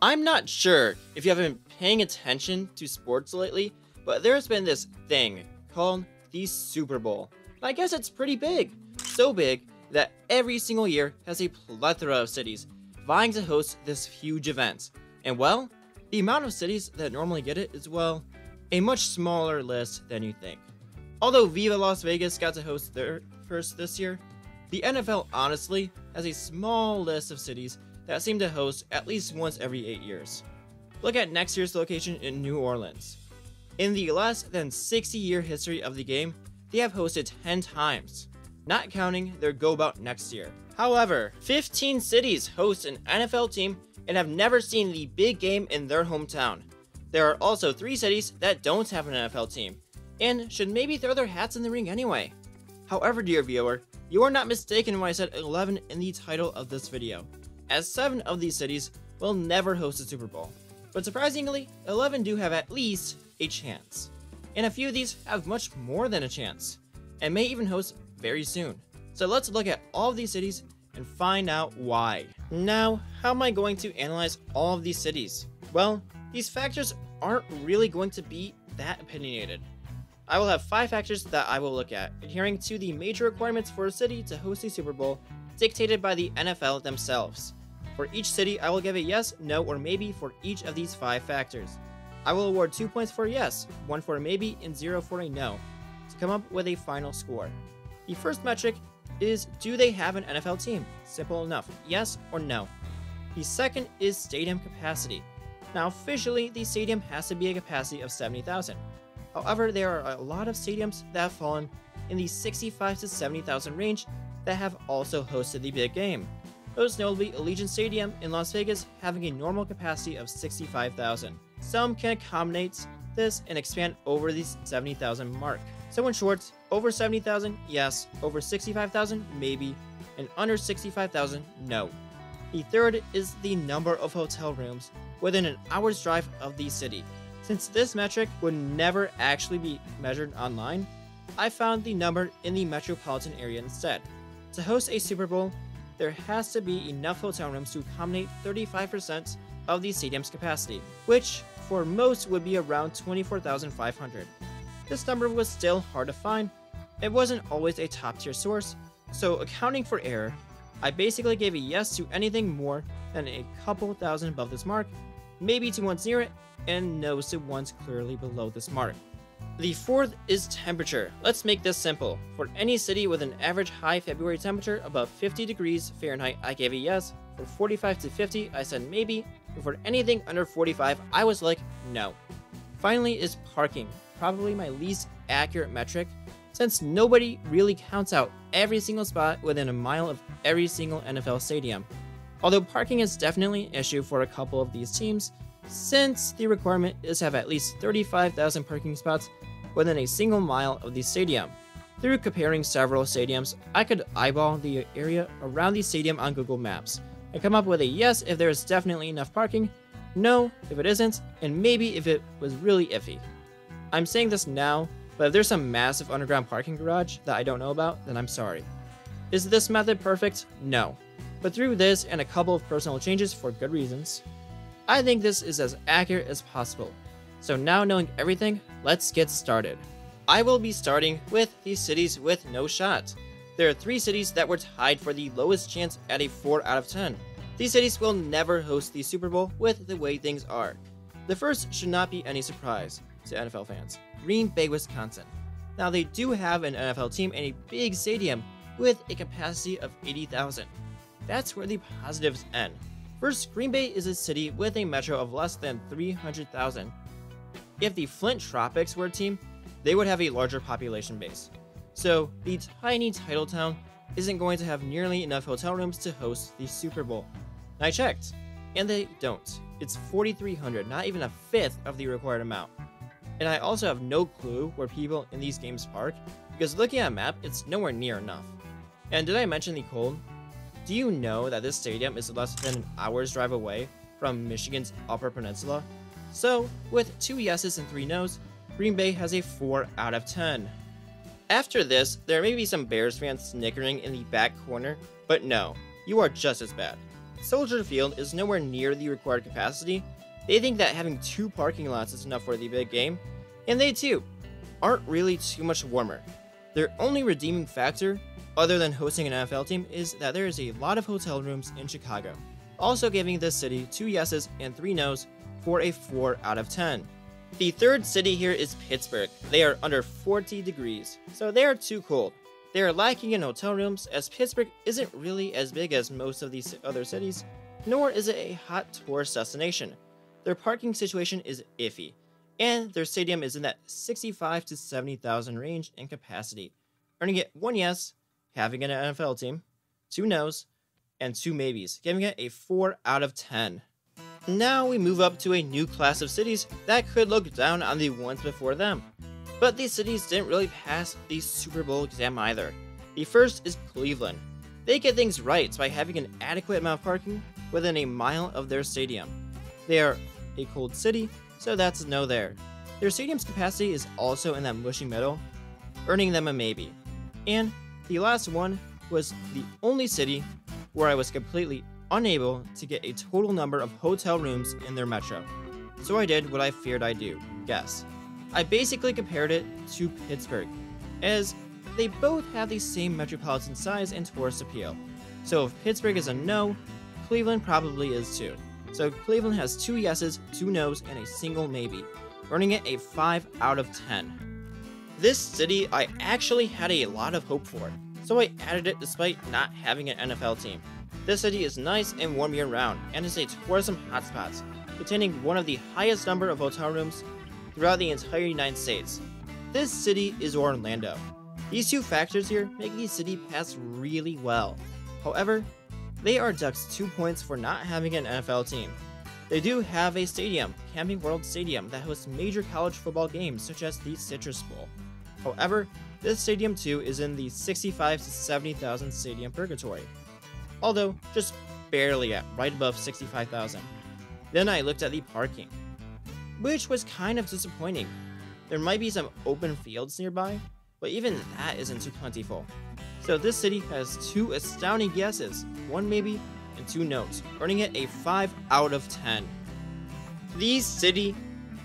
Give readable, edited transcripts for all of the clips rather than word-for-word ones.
I'm not sure if you have been paying attention to sports lately, but there's been this thing called the Super Bowl. I guess it's pretty big. So big that every single year has a plethora of cities vying to host this huge event. And well, the amount of cities that normally get it is, well, a much smaller list than you think. Although Viva Las Vegas got to host their first this year, the NFL honestly has a small list of cities that seem to host at least once every 8 years. Look at next year's location in New Orleans. In the less than 60-year history of the game, they have hosted 10 times, not counting their go about next year. However, 15 cities host an NFL team and have never seen the big game in their hometown. There are also 3 cities that don't have an NFL team, and should maybe throw their hats in the ring anyway. However, dear viewer, you are not mistaken when I said 11 in the title of this video, as 7 of these cities will never host a Super Bowl. But surprisingly, 11 do have at least a chance. And a few of these have much more than a chance, and may even host very soon. So let's look at all of these cities and find out why. Now, how am I going to analyze all of these cities? Well, these factors aren't really going to be that opinionated. I will have 5 factors that I will look at, adhering to the major requirements for a city to host a Super Bowl dictated by the NFL themselves. For each city, I will give a yes, no, or maybe for each of these 5 factors. I will award 2 points for a yes, 1 for a maybe, and 0 for a no, to come up with a final score. The first metric is, do they have an NFL team? Simple enough, yes or no. The second is stadium capacity. Now officially, the stadium has to be a capacity of 70,000. However, there are a lot of stadiums that have fallen in the 65 to 70,000 range that have also hosted the big game. Most notably, Allegiant Stadium in Las Vegas having a normal capacity of 65,000. Some can accommodate this and expand over the 70,000 mark. So in short, over 70,000, yes, over 65,000, maybe, and under 65,000, no. The third is the number of hotel rooms within an hour's drive of the city. Since this metric would never actually be measured online, I found the number in the metropolitan area instead. To host a Super Bowl, there has to be enough hotel rooms to accommodate 35% of the stadium's capacity, which for most would be around 24,500. This number was still hard to find. It wasn't always a top-tier source, so accounting for error, I basically gave a yes to anything more than a couple thousand above this mark, maybe to ones near it, and no's to ones clearly below this mark. The fourth is temperature. Let's make this simple. For any city with an average high February temperature above 50 degrees Fahrenheit, I gave a yes. For 45 to 50, I said maybe. And for anything under 45, I was like, no. Finally is parking, probably my least accurate metric, since nobody really counts out every single spot within a mile of every single NFL stadium. Although parking is definitely an issue for a couple of these teams, since the requirement is to have at least 35,000 parking spots within a single mile of the stadium. Through comparing several stadiums, I could eyeball the area around the stadium on Google Maps and come up with a yes if there is definitely enough parking, no if it isn't, and maybe if it was really iffy. I'm saying this now, but if there's some massive underground parking garage that I don't know about, then I'm sorry. Is this method perfect? No. But through this and a couple of personal changes for good reasons, I think this is as accurate as possible. So now knowing everything, let's get started. I will be starting with the cities with no shot. There are 3 cities that were tied for the lowest chance at a 4 out of 10. These cities will never host the Super Bowl with the way things are. The first should not be any surprise to NFL fans. Green Bay, Wisconsin. Now they do have an NFL team and a big stadium with a capacity of 80,000. That's where the positives end. First, Green Bay is a city with a metro of less than 300,000. If the Flint Tropics were a team, they would have a larger population base. So the tiny title town isn't going to have nearly enough hotel rooms to host the Super Bowl. And I checked, and they don't. It's 4,300, not even a fifth of the required amount. And I also have no clue where people in these games park, because looking at a map, it's nowhere near enough. And did I mention the cold? Do you know that this stadium is less than an hour's drive away from Michigan's Upper Peninsula? So, with 2 yeses and 3 nos, Green Bay has a 4 out of 10. After this, there may be some Bears fans snickering in the back corner, but no, you are just as bad. Soldier Field is nowhere near the required capacity. They think that having 2 parking lots is enough for the big game, and they too aren't really too much warmer. Their only redeeming factor, other than hosting an NFL team, is that there is a lot of hotel rooms in Chicago, also giving this city 2 yeses and 3 nos for a 4 out of 10. The third city here is Pittsburgh. They are under 40 degrees, so they are too cold. They are lacking in hotel rooms, as Pittsburgh isn't really as big as most of these other cities, nor is it a hot tourist destination. Their parking situation is iffy, and their stadium is in that 65 to 70,000 range in capacity, earning it 1 yes, having an NFL team, 2 nos, and 2 maybes, giving it a 4 out of 10. Now we move up to a new class of cities that could look down on the ones before them. But these cities didn't really pass the Super Bowl exam either. The first is Cleveland. They get things right by having an adequate amount of parking within a mile of their stadium. They are a cold city, so that's a no there. Their stadium's capacity is also in that mushy middle, earning them a maybe. And the last one was the only city where I was completely unable to get a total number of hotel rooms in their metro. So I did what I feared I'd do, guess. I basically compared it to Pittsburgh, as they both have the same metropolitan size and tourist appeal. So if Pittsburgh is a no, Cleveland probably is too. So Cleveland has 2 yeses, 2 nos, and a single maybe, earning it a 5 out of 10. This city I actually had a lot of hope for, so I added it despite not having an NFL team. This city is nice and warm year-round, and is a tourism hotspot, containing one of the highest number of hotel rooms throughout the entire United States. This city is Orlando. These 2 factors here make the city pass really well. However, they are deducted 2 points for not having an NFL team. They do have a stadium, Camping World Stadium, that hosts major college football games such as the Citrus Bowl. However, this stadium too is in the 65 to 70,000 stadium purgatory, although just barely at right above 65,000. Then I looked at the parking, which was kind of disappointing. There might be some open fields nearby, but even that isn't too plentiful. So this city has 2 astounding yeses, 1 maybe, and 2 nos, earning it a 5 out of 10. The city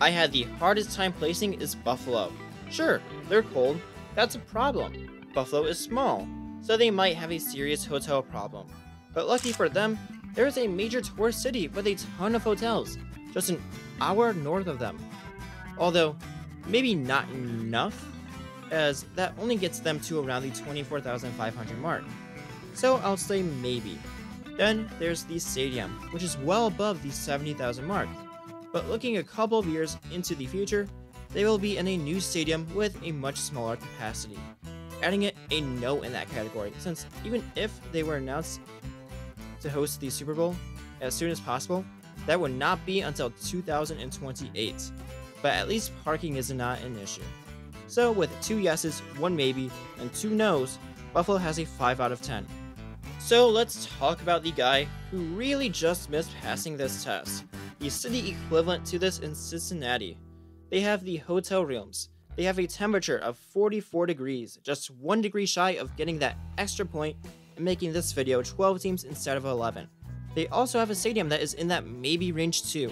I had the hardest time placing is Buffalo. Sure, they're cold, that's a problem. Buffalo is small, so they might have a serious hotel problem. But lucky for them, there is a major tourist city with a ton of hotels, just an hour north of them. Although, maybe not enough, as that only gets them to around the 24,500 mark. So I'll say maybe. Then there's the stadium, which is well above the 70,000 mark. But looking a couple of years into the future, they will be in a new stadium with a much smaller capacity, adding it a no in that category, since even if they were announced to host the Super Bowl as soon as possible, that would not be until 2028. But at least parking is not an issue. So with 2 yeses, 1 maybe, and 2 nos, Buffalo has a 5 out of 10. So let's talk about the guy who really just missed passing this test. The city equivalent to this in Cincinnati. They have the hotel rooms. They have a temperature of 44 degrees, just 1 degree shy of getting that extra point and making this video 12 teams instead of 11. They also have a stadium that is in that maybe range too.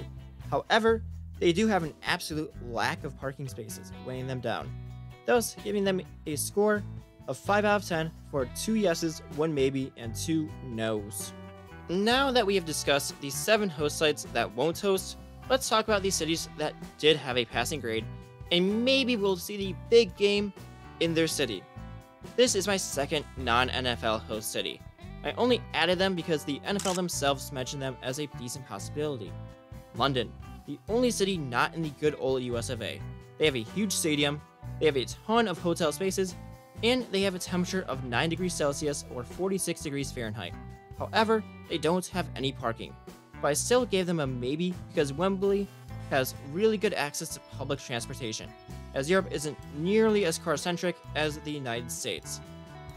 However, they do have an absolute lack of parking spaces, weighing them down, thus giving them a score of 5 out of 10 for 2 yeses, 1 maybe, and 2 nos. Now that we have discussed the 7 host sites that won't host, let's talk about these cities that did have a passing grade, and maybe we'll see the big game in their city. This is my second non-NFL host city. I only added them because the NFL themselves mentioned them as a decent possibility. London, the only city not in the good old US of A. They have a huge stadium, they have a ton of hotel spaces, and they have a temperature of 9 degrees Celsius or 46 degrees Fahrenheit. However, they don't have any parking. But I still gave them a maybe because Wembley has really good access to public transportation, as Europe isn't nearly as car-centric as the United States.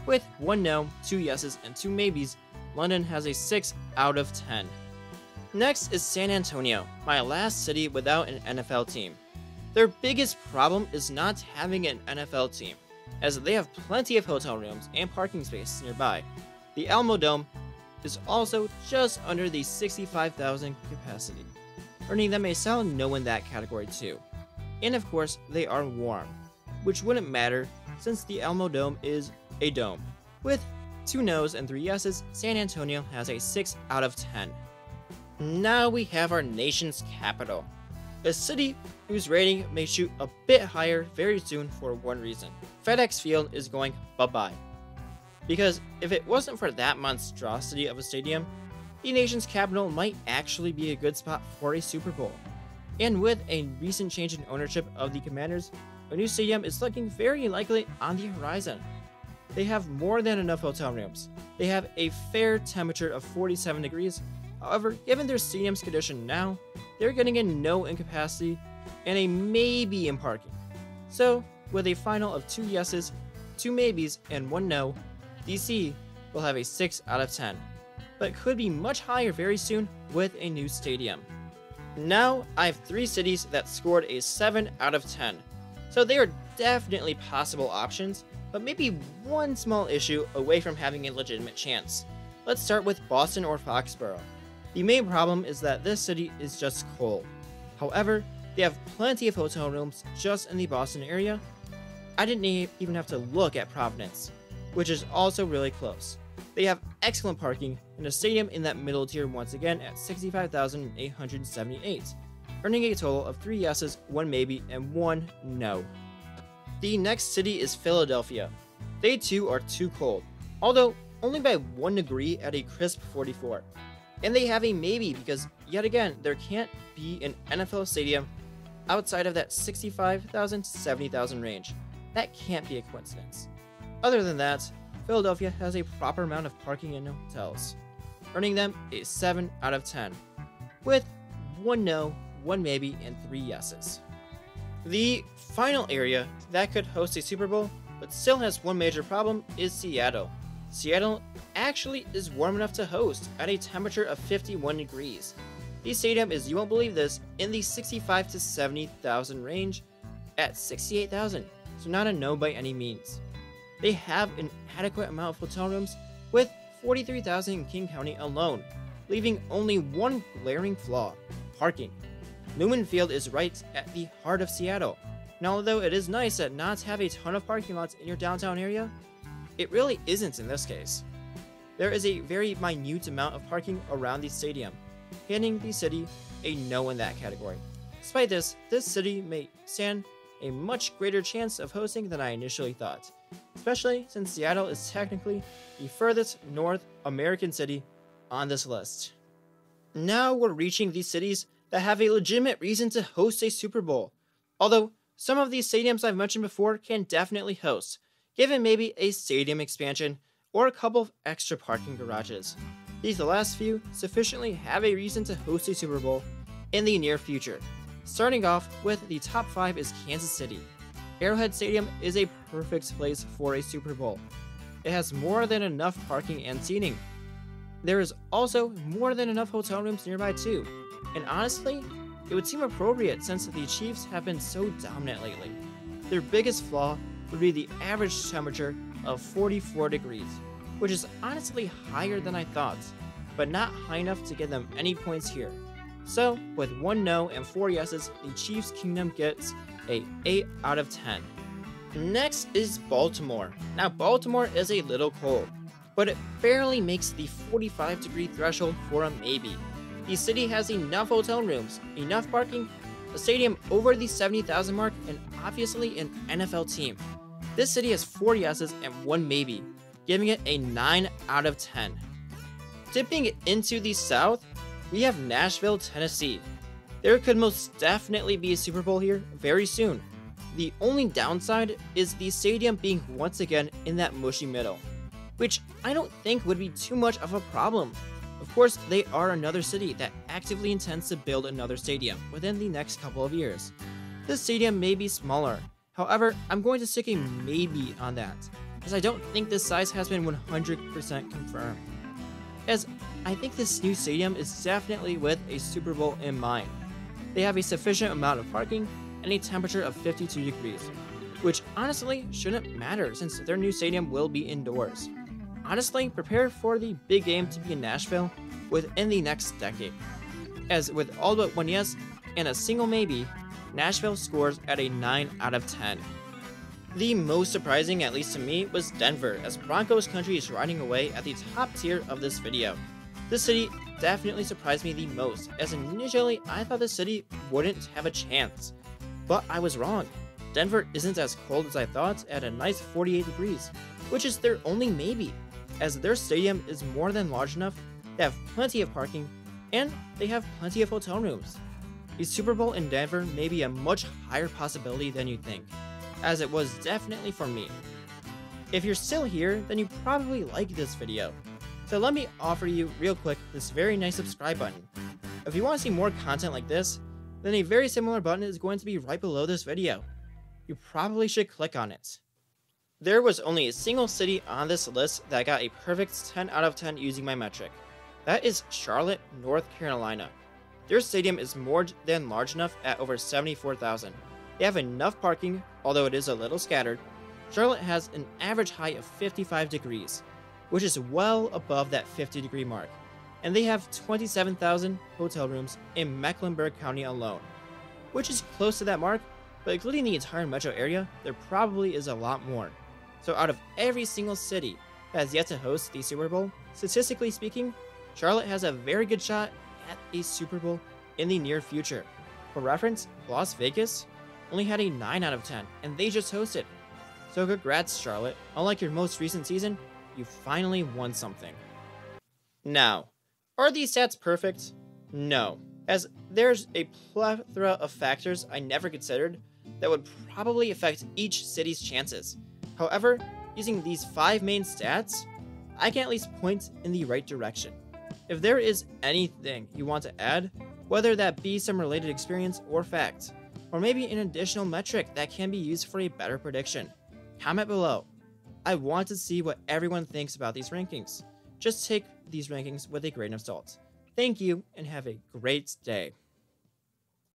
With 1 no, 2 yeses, and 2 maybes, London has a 6 out of 10. Next is San Antonio, my last city without an NFL team. Their biggest problem is not having an NFL team, as they have plenty of hotel rooms and parking spaces nearby. The Alamo Dome is also just under the 65,000 capacity, earning them a solid no in that category too. And of course, they are warm, which wouldn't matter since the Alamo Dome is a dome. With 2 no's and 3 yeses, San Antonio has a 6 out of 10. Now we have our nation's capital, a city whose rating may shoot a bit higher very soon for one reason. FedEx Field is going bye-bye. Because if it wasn't for that monstrosity of a stadium, the nation's capital might actually be a good spot for a Super Bowl. And with a recent change in ownership of the Commanders, a new stadium is looking very likely on the horizon. They have more than enough hotel rooms. They have a fair temperature of 47 degrees. However, given their stadium's condition now, they're getting a no in capacity and a maybe in parking. So, with a final of 2 yeses, 2 maybes, and 1 no, DC will have a 6 out of 10, but could be much higher very soon with a new stadium. Now, I have 3 cities that scored a 7 out of 10, so they are definitely possible options, but maybe one small issue away from having a legitimate chance. Let's start with Boston or Foxborough. The main problem is that this city is just cold. However, they have plenty of hotel rooms just in the Boston area. I didn't even have to look at Providence, which is also really close. They have excellent parking and a stadium in that middle tier once again at 65,878, earning a total of 3 yeses, 1 maybe, and 1 no. The next city is Philadelphia. They too are too cold, although only by 1 degree at a crisp 44. And they have a maybe because, yet again, there can't be an NFL stadium outside of that 65,000 to 70,000 range. That can't be a coincidence. Other than that, Philadelphia has a proper amount of parking and hotels, earning them a 7 out of 10, with 1 no, 1 maybe, and 3 yeses. The final area that could host a Super Bowl, but still has one major problem, is Seattle. Seattle actually is warm enough to host at a temperature of 51 degrees. The stadium is, you won't believe this, in the 65 to 70,000 range at 68,000, so not a no by any means. They have an adequate amount of hotel rooms with 43,000 in King County alone, leaving only one glaring flaw: parking. Lumen Field is right at the heart of Seattle. Now, although it is nice that not to have a ton of parking lots in your downtown area, it really isn't in this case. There is a very minute amount of parking around the stadium, handing the city a no in that category. Despite this city may stand a much greater chance of hosting than I initially thought, especially since Seattle is technically the furthest North American city on this list. Now we're reaching these cities that have a legitimate reason to host a Super Bowl, although some of these stadiums I've mentioned before can definitely host, given maybe a stadium expansion or a couple of extra parking garages. These last few sufficiently have a reason to host a Super Bowl in the near future. Starting off with the top 5 is Kansas City. Arrowhead Stadium is a perfect place for a Super Bowl. It has more than enough parking and seating. There is also more than enough hotel rooms nearby too, and honestly, it would seem appropriate since the Chiefs have been so dominant lately. Their biggest flaw would be the average temperature of 44 degrees, which is honestly higher than I thought, but not high enough to get them any points here. So, with 1 no and 4 yeses, the Chiefs Kingdom gets a 8 out of 10. Next is Baltimore. Now, Baltimore is a little cold, but it barely makes the 45 degree threshold for a maybe. The city has enough hotel rooms, enough parking, a stadium over the 70,000 mark, and obviously an NFL team. This city has 4 yeses and 1 maybe, giving it a 9 out of 10. Dipping into the south, we have Nashville, Tennessee. There could most definitely be a Super Bowl here very soon. The only downside is the stadium being once again in that mushy middle, which I don't think would be too much of a problem. Of course, they are another city that actively intends to build another stadium within the next couple of years. This stadium may be smaller, however, I'm going to stick a maybe on that, as I don't think this size has been 100% confirmed. As I think this new stadium is definitely with a Super Bowl in mind. They have a sufficient amount of parking and a temperature of 52 degrees, which honestly shouldn't matter since their new stadium will be indoors. honestly, prepare for the big game to be in Nashville within the next decade. As with all but one yes and a single maybe, Nashville scores at a 9 out of 10. The most surprising, at least to me, was Denver, as Broncos country is riding away at the top tier of this video. This city definitely surprised me the most, as initially I thought the city wouldn't have a chance. But I was wrong. Denver isn't as cold as I thought at a nice 48 degrees, which is their only maybe, as their stadium is more than large enough, they have plenty of parking, and they have plenty of hotel rooms. The Super Bowl in Denver may be a much higher possibility than you think, as it was definitely for me. If you're still here, then you probably like this video. So let me offer you real quick this very nice subscribe button. If you want to see more content like this, then a very similar button is going to be right below this video. You probably should click on it. There was only a single city on this list that got a perfect 10 out of 10 using my metric. That is Charlotte, North Carolina. Their stadium is more than large enough at over 74,000. They have enough parking, although it is a little scattered. Charlotte has an average height of 55 degrees, which is well above that 50-degree mark. And they have 27,000 hotel rooms in Mecklenburg County alone, which is close to that mark, but including the entire metro area, there probably is a lot more. So out of every single city that has yet to host the Super Bowl, statistically speaking, Charlotte has a very good shot at a Super Bowl in the near future. For reference, Las Vegas only had a 9 out of 10, and they just hosted. So congrats, Charlotte. Unlike your most recent season, you finally won something. Now, are these stats perfect? No, as there's a plethora of factors I never considered that would probably affect each city's chances. However, using these 5 main stats, I can at least point in the right direction. If there is anything you want to add, whether that be some related experience or fact, or maybe an additional metric that can be used for a better prediction, comment below. I want to see what everyone thinks about these rankings. Just take these rankings with a grain of salt. Thank you and have a great day.